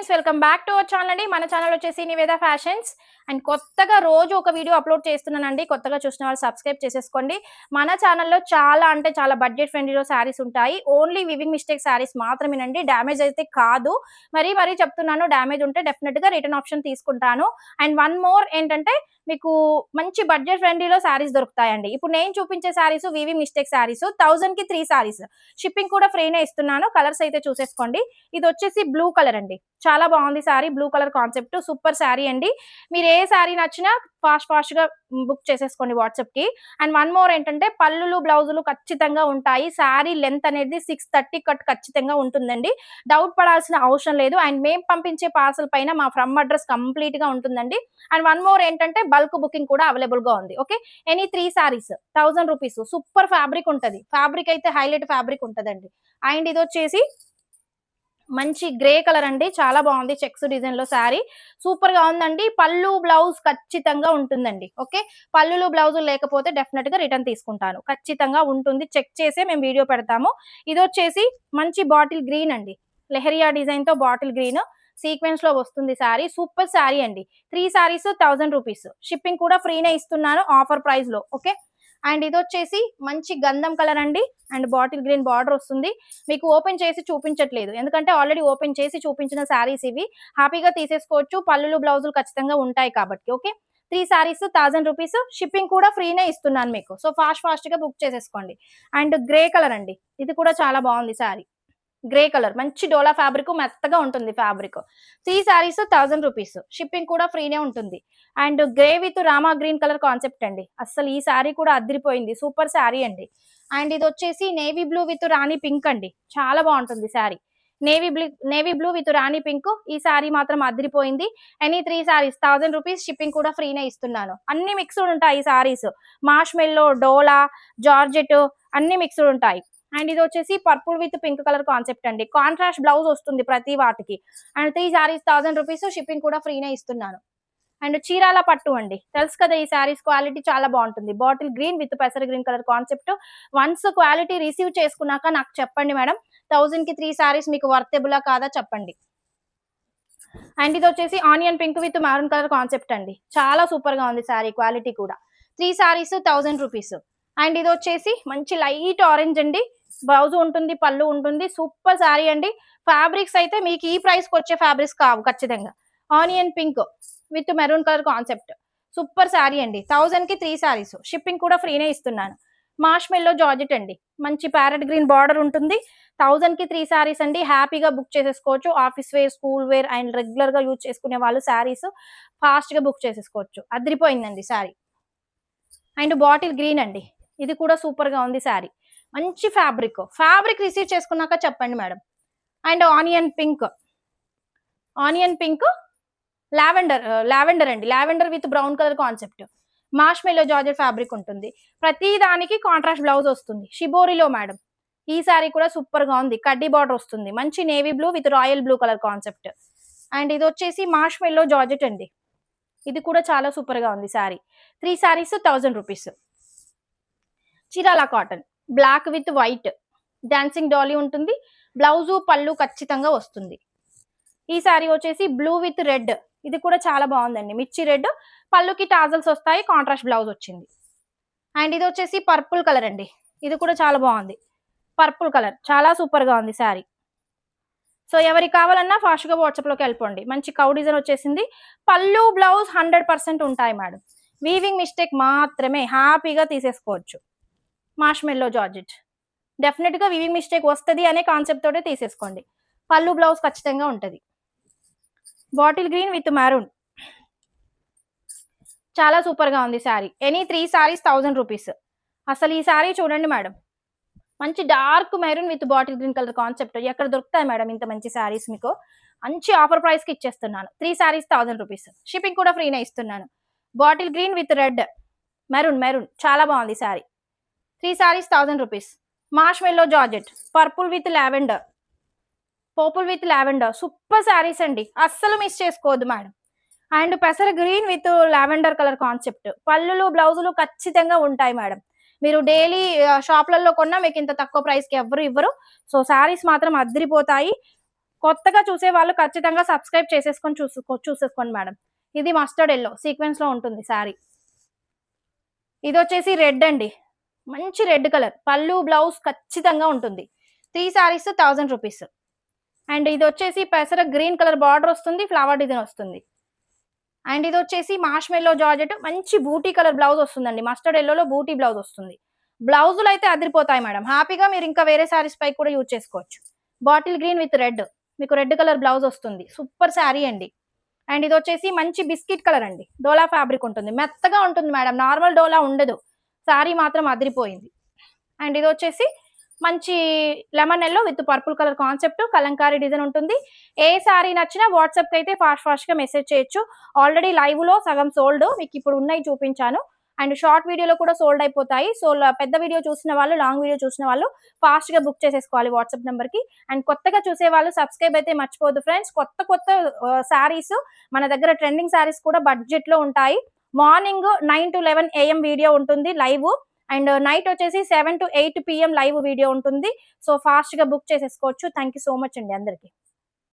Friends, welcome back to our channel అండి. మన channel వచ్చేసి నివేద ఫ్యాషన్స్. అండ్ కొత్తగా రోజు ఒక వీడియో అప్లోడ్ చేస్తున్నానండి. కొత్తగా చూసిన వాళ్ళు సబ్స్క్రైబ్ చేసేసుకోండి. మన ఛానల్లో చాలా అంటే చాలా బడ్జెట్ ఫ్రెండ్లీలో శారీస్ ఉంటాయి. ఓన్లీ వివింగ్ మిస్టేక్ శారీస్ మాత్రమేనండి. డ్యామేజ్ అయితే కాదు. మరీ చెప్తున్నాను, డ్యామేజ్ ఉంటే డెఫినెట్గా రిటర్న్ ఆప్షన్ తీసుకుంటాను. అండ్ వన్ మోర్ ఏంటంటే, మీకు మంచి బడ్జెట్ ఫ్రెండ్లీలో శారీస్ దొరుకుతాయండి. ఇప్పుడు నేను చూపించే శారీస్ వివింగ్ మిస్టేక్ శారీస్. 1000కి 3 శారీస్. షిప్పింగ్ కూడా ఫ్రీనే ఇస్తున్నాను. కలర్స్ అయితే చూసేసుకోండి. ఇది వచ్చేసి బ్లూ కలర్ అండి. చాలా బాగుంది sari. Blue colour concept super sari అండి. మీరు ఏ శారీ నచ్చినా ఫాస్ట్ గా బుక్ చేసేసుకోండి వాట్సాప్ కి. అండ్ వన్ మోర్ ఏంటంటే, పళ్ళులు బ్లౌజులు ఖచ్చితంగా ఉంటాయి. శారీ లెంత్ అనేది 630 కట్ ఖచ్చితంగా ఉంటుందండి. డౌట్ పడాల్సిన అవసరం లేదు. అండ్ మేము పంపించే పార్సల్ పైన మా ఫ్రమ్ అడ్రస్ కంప్లీట్ గా ఉంటుందండి. అండ్ వన్ మోర్ ఏంటంటే, బల్క్ బుకింగ్ కూడా అవైలబుల్ గా ఉంది. Okay, any 3 saris 1000 rupees. Super fabric ఉంటది. ఫ్యాబ్రిక్ అయితే హైలైట్ ఫ్యాబ్రిక్ ఉంటదండి. అండ్ ఇది వచ్చేసి మంచి గ్రే కలర్ అండి. చాలా బాగుంది. చెక్స్ డిజైన్ లో శారీ సూపర్ గా ఉందండి. పళ్ళు బ్లౌజ్ ఖచ్చితంగా ఉంటుందండి. ఓకే, పళ్ళులు బ్లౌజులు లేకపోతే డెఫినెట్ గా రిటర్న్ తీసుకుంటాను. ఖచ్చితంగా ఉంటుంది. చెక్ చేసే మేము వీడియో పెడతాము. ఇది వచ్చేసి మంచి బాటిల్ గ్రీన్ అండి. లెహరియా డిజైన్ తో బాటిల్ గ్రీన్ సీక్వెన్స్ లో వస్తుంది శారీ. సూపర్ శారీ అండి. 3 శారీస్ 1000 రూపీస్. షిప్పింగ్ కూడా ఫ్రీనే ఇస్తున్నాను ఆఫర్ ప్రైస్ లో. ఓకే, అండ్ ఇది వచ్చేసి మంచి గంధం కలర్ అండి. అండ్ బాటిల్ గ్రీన్ బార్డర్ వస్తుంది. మీకు ఓపెన్ చేసి చూపించట్లేదు, ఎందుకంటే ఆల్రెడీ ఓపెన్ చేసి చూపించిన శారీస్ ఇవి. హ్యాపీగా తీసేసుకోవచ్చు. పళ్ళులు బ్లౌజులు ఖచ్చితంగా ఉంటాయి కాబట్టి. Okay, 3 saris 1000 rupees. షిప్పింగ్ కూడా ఫ్రీనే ఇస్తున్నాను మీకు. సో ఫాస్ట్ గా బుక్ చేసేసుకోండి. అండ్ గ్రే కలర్ అండి. ఇది కూడా చాలా బాగుంది శారీ. గ్రే కలర్ మంచి డోలా ఫ్యాబ్రిక్, మెత్తగా ఉంటుంది ఫ్యాబ్రిక్. 3 శారీస్ 1000 రూపీస్. షిప్పింగ్ కూడా ఫ్రీనే ఉంటుంది. And grey with Rama green colour concept అండి. అస్సలు ఈ శారీ కూడా అదిరిపోయింది. సూపర్ శారీ అండి. అండ్ ఇది వచ్చేసి navy blue with Rani pink అండి. చాలా బాగుంటుంది sari. Navy blue with Rani pink. ఈ శారీ మాత్రం అదిరిపోయింది. Any 3 saris 1000 rupees. షిప్పింగ్ కూడా ఫ్రీనే ఇస్తున్నాను. అన్ని మిక్స్డ్ ఉంటాయి ఈ శారీస్. మాష్ మెల్లో, డోలా, జార్జెట్ అన్ని మిక్స్డ్ ఉంటాయి. అండ్ ఇది వచ్చేసి purple with pink colour concept అండి. కాంట్రాస్ట్ బ్లౌజ్ వస్తుంది ప్రతి వాటికి. And 3 saris 1000 rupees. షిప్పింగ్ కూడా ఫ్రీనే ఇస్తున్నాను. అండ్ చీరాల పట్టు అండి. తెలుసు కదా, ఈ శారీస్ క్వాలిటీ చాలా బాగుంటుంది. బాటిల్ గ్రీన్ విత్ పెసర green colour concept. Once quality receive చేసుకున్నాక నాకు చెప్పండి మేడం, 1000కి 3 శారీస్ మీకు వర్తబులా కాదా చెప్పండి. అండ్ ఇది వచ్చేసి onion pink with maroon colour concept అండి. చాలా సూపర్ గా ఉంది శారీ క్వాలిటీ కూడా. 3 శారీస్ 1000 రూపీస్. అండ్ ఇది వచ్చేసి మంచి లైట్ ఆరెంజ్ అండి. బ్లౌజ్ ఉంటుంది, పళ్ళు ఉంటుంది. సూపర్ శారీ అండి. ఫ్యాబ్రిక్స్ అయితే మీకు ఈ ప్రైస్ కి వచ్చే ఫ్యాబ్రిక్స్ కావు ఖచ్చితంగా. Onion pink with maroon colour concept. Super sari అండి. 1000కి 3 శారీస్. షిప్పింగ్ కూడా ఫ్రీనే ఇస్తున్నాను. మాష్ మెల్లో జార్జెట్ అండి. మంచి ప్యారెట్ గ్రీన్ బార్డర్ ఉంటుంది. 1000కి 3 శారీస్ అండి. హ్యాపీగా బుక్ చేసేసుకోవచ్చు. Office wear, school wear and regular గా యూజ్ చేసుకునే వాళ్ళు శారీస్ ఫాస్ట్ గా బుక్ చేసేసుకోవచ్చు. అదిరిపోయిందండి శారీ. అండ్ బాటిల్ గ్రీన్ అండి. ఇది కూడా సూపర్ గా ఉంది శారీ. మంచి ఫ్యాబ్రిక్ రిసీవ్ చేసుకున్నాక చెప్పండి madam. And onion pink lavender అండి. Lavender with brown colour concept. Marshmallow georgette fabric ఉంటుంది. ప్రతి దానికి కాంట్రాస్ట్ బ్లౌజ్ వస్తుంది. షిబోరిలో మేడం. ఈ శారీ కూడా సూపర్ గా ఉంది. కడ్డీ బార్డర్ వస్తుంది. మంచి navy blue with royal blue colour concept. And ఇది వచ్చేసి మాష్ మెల్లో జార్జెట్ అండి. ఇది కూడా చాలా సూపర్ గా ఉంది saree. 3 saris 1000 rupees. Chirala cotton black with white dancing dolly ఉంటుంది. బ్లౌజు పళ్ళు ఖచ్చితంగా వస్తుంది. ఈ శారీ వచ్చేసి బ్లూ విత్ రెడ్. ఇది కూడా చాలా బాగుందండి. మిర్చి రెడ్. పళ్ళుకి టాజల్స్ వస్తాయి. కాంట్రాస్ట్ బ్లౌజ్ వచ్చింది. అండ్ ఇది వచ్చేసి పర్పుల్ కలర్ అండి. ఇది కూడా చాలా బాగుంది. పర్పుల్ కలర్ చాలా సూపర్ గా ఉంది శారీ. సో ఎవరికి కావాలన్నా ఫాస్ట్ గా వాట్సాప్ లోకి వెళ్ళిపోండి. మంచి కౌ డిజైన్ వచ్చేసింది. పళ్ళు బ్లౌజ్ 100% ఉంటాయి మేడం. వీవింగ్ మిస్టేక్ మాత్రమే. హ్యాపీగా తీసేసుకోవచ్చు. మాష్ మెల్లో జార్జెట్. డెఫినెట్ గా వీవింగ్ మిస్టేక్ వస్తుంది అనే కాన్సెప్ట్ తోటే తీసేసుకోండి. పళ్ళు బ్లౌజ్ ఖచ్చితంగా ఉంటుంది. Bottle green with maroon. చాలా సూపర్ గా ఉంది శారీ. Any 3 saris 1000 rupees. అసలు ఈ శారీ చూడండి మేడం. మంచి dark maroon with bottle green colour concept. ఎక్కడ దొరుకుతాయి మేడం ఇంత మంచి శారీస్ మీకు? మంచి ఆఫర్ ప్రైస్ కి ఇచ్చేస్తున్నాను. 3 శారీస్ 1000 రూపీస్. షిప్పింగ్ కూడా ఫ్రీనే ఇస్తున్నాను. Bottle green with red maroon చాలా బాగుంది sari. 3 saris 1000 rupees. Marshmallow georgette. Purple with lavender super saris అండి. అస్సలు మిస్ చేసుకోవద్దు మేడం. అండ్ పెసర green with lavender colour concept. పళ్ళులు బ్లౌజులు ఖచ్చితంగా ఉంటాయి మేడం. మీరు డైలీ షాప్లలో కొన్నా మీకు ఇంత తక్కువ ప్రైస్ కి ఎవరు ఇవ్వరు. సో శారీస్ మాత్రం అదిరిపోతాయి. కొత్తగా చూసే వాళ్ళు ఖచ్చితంగా సబ్స్క్రైబ్ చేసేసుకొని చూసేసుకోండి మేడం. ఇది మస్టర్డ్ ఎల్లో సీక్వెన్స్ లో ఉంటుంది శారీ. ఇది వచ్చేసి రెడ్ అండి, మంచి రెడ్ కలర్. పళ్ళు బ్లౌజ్ ఖచ్చితంగా ఉంటుంది. 3 సారీస్ 1000 రూపీస్. అండ్ ఇది వచ్చేసి పెసర గ్రీన్ కలర్ బార్డర్ వస్తుంది, ఫ్లవర్ డిజైన్ వస్తుంది. అండ్ ఇది వచ్చేసి మాష్ మెల్లో జార్జెట్, మంచి బూటీ కలర్ బ్లౌజ్ వస్తుందండి. మస్టర్డ్ ఎల్లోలో బూటీ బ్లౌజ్ వస్తుంది. బ్లౌజులు అయితే అదిరిపోతాయి మేడం. హ్యాపీగా మీరు ఇంకా వేరే సారీస్ పై కూడా యూజ్ చేసుకోవచ్చు. బాటిల్ గ్రీన్ విత్ రెడ్, మీకు రెడ్ కలర్ బ్లౌజ్ వస్తుంది. సూపర్ శారీ అండి. అండ్ ఇది వచ్చేసి మంచి బిస్కెట్ కలర్ అండి, డోలా ఫ్యాబ్రిక్ ఉంటుంది, మెత్తగా ఉంటుంది మేడం, నార్మల్ డోలా ఉండదు. శారీ మాత్రం అదిరిపోయింది. అండ్ ఇది వచ్చేసి మంచి lemon yellow with purple colour concept, Kalamkari design ఉంటుంది. ఏ శారీ నచ్చినా వాట్సాప్కి అయితే ఫాస్ట్గా మెసేజ్ చేయొచ్చు. ఆల్రెడీ లైవ్లో సగం సోల్డ్, మీకు ఇప్పుడు ఉన్నాయి చూపించాను. అండ్ షార్ట్ వీడియోలో కూడా సోల్డ్ అయిపోతాయి. సో పెద్ద వీడియో చూసిన వాళ్ళు, లాంగ్ వీడియో చూసిన వాళ్ళు ఫాస్ట్గా బుక్ చేసేసుకోవాలి వాట్సాప్ నెంబర్కి. అండ్ కొత్తగా చూసే వాళ్ళు సబ్స్క్రైబ్ అయితే మర్చిపోదు ఫ్రెండ్స్. కొత్త శారీస్ మన దగ్గర, ట్రెండింగ్ శారీస్ కూడా బడ్జెట్లో ఉంటాయి. మార్నింగ్ 9 to 11 AM వీడియో ఉంటుంది లైవ్. అండ్ నైట్ వచ్చేసి 7 to 8 PM లైవ్ వీడియో ఉంటుంది. సో ఫాస్ట్గా బుక్ చేసేసుకోవచ్చు. థ్యాంక్ యూ సో మచ్ అండి అందరికీ.